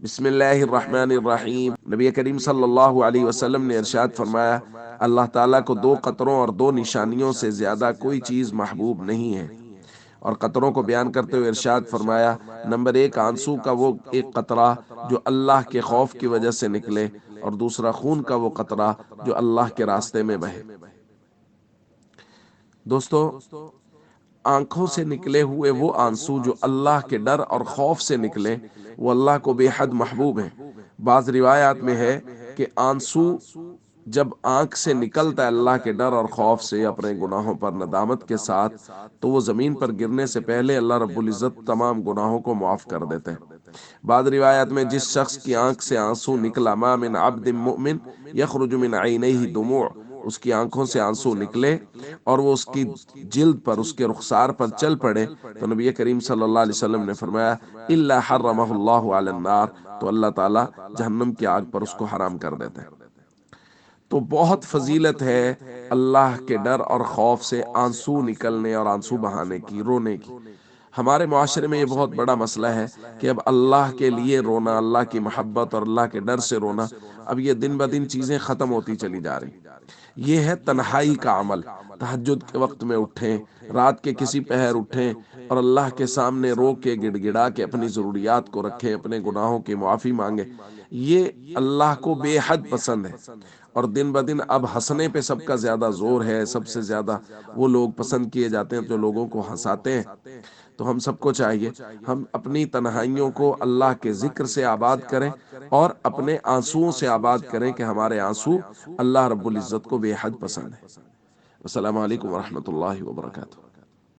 بسم اللہ الرحمن الرحیم۔ نبی کریم صلی اللہ علیہ وسلم نے ارشاد فرمایا، اللہ تعالیٰ کو دو قطروں اور دو نشانیوں سے زیادہ کوئی چیز محبوب نہیں ہے۔ اور قطروں کو بیان کرتے ہوئے ارشاد فرمایا، نمبر ایک، آنسو کا وہ ایک قطرہ جو اللہ کے خوف کی وجہ سے نکلے، اور دوسرا خون کا وہ قطرہ جو اللہ کے راستے میں بہے۔ دوستو، آنکھوں سے نکلے ہوئے وہ آنسو جو اللہ کے ڈر اور خوف سے نکلے، وہ اللہ کو بے حد محبوب ہیں۔ بعض روایات میں ہے کہ آنسو جب آنکھ سے نکلتا ہے اللہ کے ڈر اور خوف سے، اپنے گناہوں پر ندامت کے ساتھ، تو وہ زمین پر گرنے سے پہلے اللہ رب العزت تمام گناہوں کو معاف کر دیتے ہیں۔ بعض روایات میں جس شخص کی آنکھ سے آنسو نکلا، ما من عبد مؤمن یخرج من عینیہ دموع، اس کی آنکھوں سے آنسو نکلے اور وہ اس کی جلد پر، اس کے رخسار پر چل پڑے، تو نبی کریم صلی اللہ علیہ وسلم نے فرمایا، الا حرمہ اللہ علی النار، تو اللہ تعالیٰ جہنم کی آگ پر اس کو حرام کر دیتے ہیں۔ تو بہت فضیلت ہے اللہ کے ڈر اور خوف سے آنسو نکلنے اور آنسو بہانے کی، رونے کی۔ ہمارے معاشرے میں یہ بہت بڑا مسئلہ ہے کہ اب اللہ کے لیے رونا، اللہ کی محبت اور اللہ کے ڈر سے رونا، اب یہ دن بدن چیزیں ختم ہوتی چلی جا رہی۔ یہ ہے تنہائی کا عمل۔ تہجد کے وقت میں اٹھیں، رات کے کسی پہر اٹھیں اور اللہ کے سامنے رو کے گڑ گڑا کے اپنی ضروریات کو رکھیں، اپنے گناہوں کی معافی مانگیں، یہ اللہ کو بے حد پسند ہے۔ اور دن بدن اب ہنسنے پہ سب کا زیادہ زور ہے، سب سے زیادہ وہ لوگ پسند کیے جاتے ہیں جو لوگوں کو ہنساتے ہیں۔ تو ہم سب کو چاہیے ہم اپنی تنہائیوں کو اللہ کے ذکر سے آباد کریں اور اپنے آنسوؤں سے آباد کریں کہ ہمارے آنسو اللہ رب العزت کو بے حد پسند ہے۔ السلام علیکم ورحمۃ اللہ وبرکاتہ۔